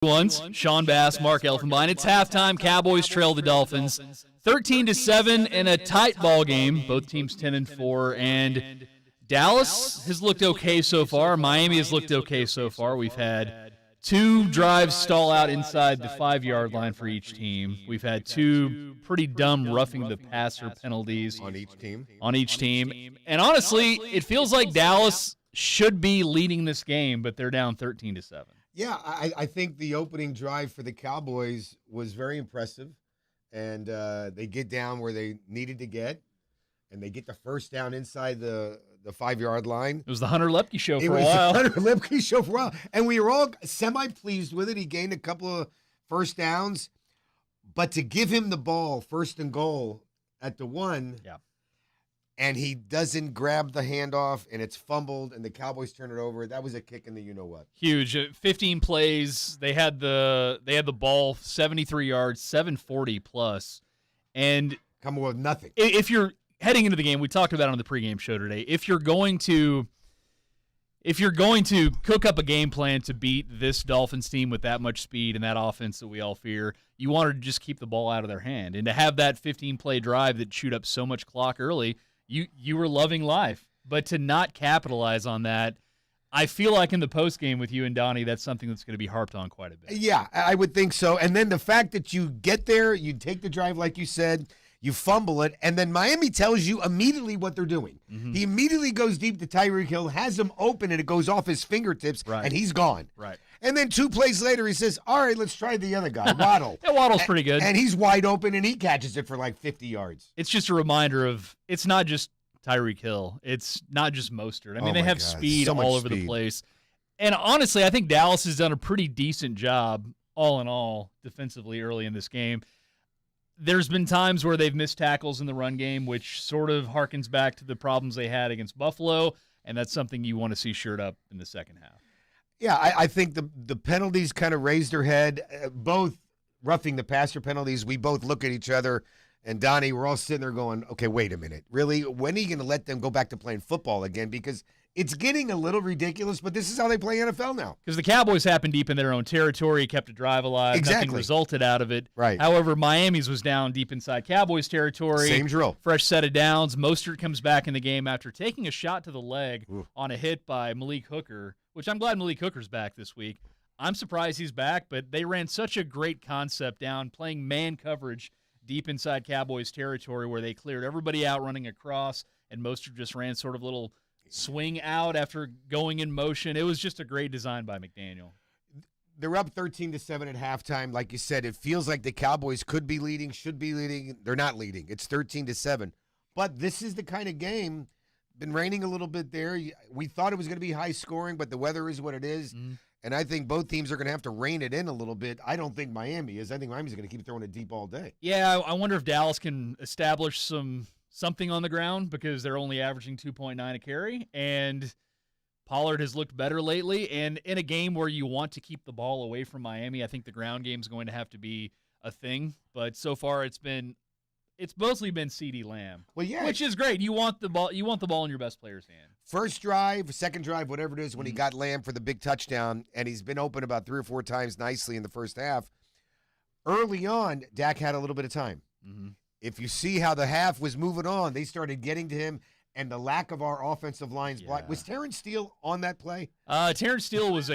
Once, Sean Bass, Mark Elfenbein. It's halftime. Cowboys trail the Dolphins 13-7 in a tight ball game. Both teams 10-4, and Dallas has looked okay so far. Miami has looked okay so far. We've had two drives stall out inside the 5-yard line for each team. We've had two pretty dumb roughing the passer penalties on each team. And honestly, it feels like Dallas should be leading this game, but they're down 13-7. Yeah, I think the opening drive for the Cowboys was very impressive, and they get down where they needed to get, and they get the first down inside the 5-yard line. It was the Hunter Lepke show for a while. It was the Hunter Lepke show for a while, and we were all semi-pleased with it. He gained a couple of first downs, but to give him the ball first and goal at the 1, yeah. And he doesn't grab the handoff, and it's fumbled, and the Cowboys turn it over. That was a kick in the you-know-what. Huge. 15 plays. They had the ball 73 yards, 740 plus. And coming with nothing. If you're heading into the game, we talked about it on the pregame show today, if you're going to cook up a game plan to beat this Dolphins team with that much speed and that offense that we all fear, you wanted to just keep the ball out of their hand. And to have that 15-play drive that chewed up so much clock early, you were loving life. But to not capitalize on that, I feel like in the postgame with you and Donnie, that's something that's going to be harped on quite a bit. Yeah, I would think so. And then the fact that you get there, you take the drive like you said, you fumble it, and then Miami tells you immediately what they're doing. Mm-hmm. He immediately goes deep to Tyreek Hill, has him open, and it goes off his fingertips, and he's gone. Right. And then 2 plays later, he says, all right, let's try the other guy, Waddle. Yeah, Waddle's pretty good. And he's wide open, and he catches it for like 50 yards. It's just a reminder of it's not just Tyreek Hill. It's not just Mostert. I mean, they have speed all over the place. And honestly, I think Dallas has done a pretty decent job, all in all, defensively early in this game. There's been times where they've missed tackles in the run game, which sort of harkens back to the problems they had against Buffalo, and that's something you want to see shored up in the second half. Yeah, I think the penalties kind of raised their head. Both roughing the passer penalties, we both look at each other, and Donnie, we're all sitting there going, okay, wait a minute. Really? When are you going to let them go back to playing football again? Because it's getting a little ridiculous, but this is how they play NFL now. Because the Cowboys happened deep in their own territory, kept a drive alive. Exactly. Nothing resulted out of it. Right. However, Miami's was down deep inside Cowboys territory. Same drill. Fresh set of downs. Mostert comes back in the game after taking a shot to the leg on a hit by Malik Hooker, which I'm glad Malik Hooker's back this week. I'm surprised he's back, but they ran such a great concept down, playing man coverage deep inside Cowboys territory where they cleared everybody out running across, and Mostert just ran sort of little swing out after going in motion. It was just a great design by McDaniel. They're up 13-7 at halftime. Like you said, it feels like the Cowboys could be leading, should be leading. They're not leading. It's 13-7. But this is the kind of game, been raining a little bit there. We thought it was going to be high scoring, but the weather is what it is. Mm-hmm. And I think both teams are going to have to rein it in a little bit. I don't think Miami is. I think Miami's going to keep throwing it deep all day. Yeah, I wonder if Dallas can establish something on the ground, because they're only averaging 2.9 a carry, and Pollard has looked better lately. And in a game where you want to keep the ball away from Miami, I think the ground game is going to have to be a thing. But so far it's mostly been CeeDee Lamb. Well, yeah, which is great. You want the ball in your best player's hand. First drive, second drive, whatever it is, when he got Lamb for the big touchdown, and he's been open about 3 or 4 times nicely in the first half. Early on, Dak had a little bit of time. Mm-hmm. If you see how the half was moving on, they started getting to him, and the lack of our offensive line's block. Was Terrence Steele on that play? Terrence Steele was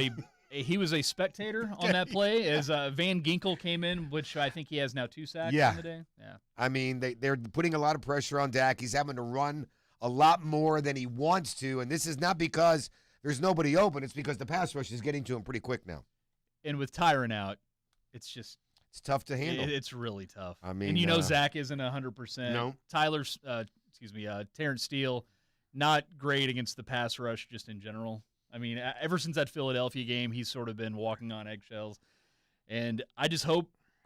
he was a spectator on that play as Van Ginkel came in, which I think he has now 2 sacks in the day. Yeah. I mean, they're putting a lot of pressure on Dak. He's having to run a lot more than he wants to, and this is not because there's nobody open. It's because the pass rush is getting to him pretty quick now. And with Tyron out, it's tough to handle. It's really tough. I mean, and Zach isn't 100%. No. Terrence Steele, not great against the pass rush just in general. I mean, ever since that Philadelphia game, he's sort of been walking on eggshells. And I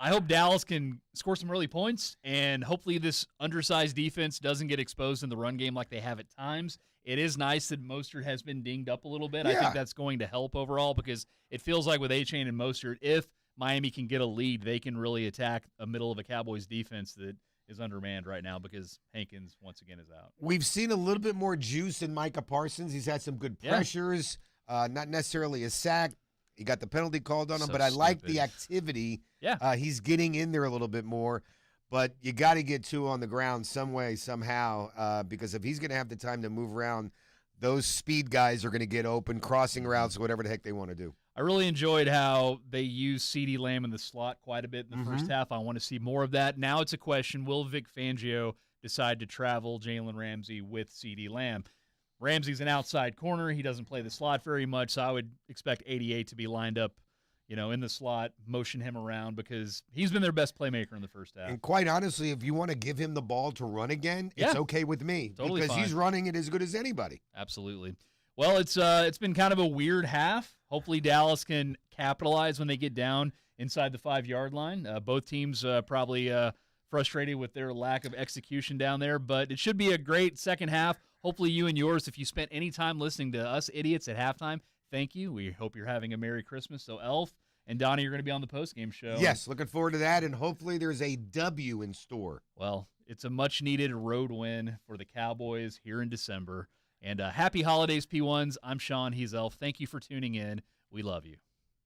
hope Dallas can score some early points, and hopefully this undersized defense doesn't get exposed in the run game like they have at times. It is nice that Mostert has been dinged up a little bit. Yeah. I think that's going to help overall, because it feels like with A-Chain and Mostert, if Miami can get a lead, they can really attack a middle of a Cowboys defense that is undermanned right now because Hankins, once again, is out. We've seen a little bit more juice in Micah Parsons. He's had some good pressures, not necessarily a sack. He got the penalty called on him, So but I like the stupid. activity. Yeah. He's getting in there a little bit more, but you got to get Tua on the ground some way, somehow, because if he's going to have the time to move around, those speed guys are going to get open, crossing routes, whatever the heck they want to do. I really enjoyed how they used CeeDee Lamb in the slot quite a bit in the first half. I want to see more of that. Now it's a question, will Vic Fangio decide to travel Jalen Ramsey with CeeDee Lamb? Ramsey's an outside corner. He doesn't play the slot very much, so I would expect 88 to be lined up, in the slot, motion him around because he's been their best playmaker in the first half. And quite honestly, if you want to give him the ball to run again, it's okay with me Totally because fine. he's running it as good as anybody. Absolutely. Well, it's been kind of a weird half. Hopefully Dallas can capitalize when they get down inside the 5-yard line. Both teams probably frustrated with their lack of execution down there, but it should be a great second half. Hopefully you and yours, if you spent any time listening to us idiots at halftime, thank you. We hope you're having a Merry Christmas. So Elf and Donnie are going to be on the postgame show. Yes, looking forward to that, and hopefully there's a W in store. Well, it's a much-needed road win for the Cowboys here in December. And happy holidays, P1s. I'm Sean. He's Elf. Thank you for tuning in. We love you.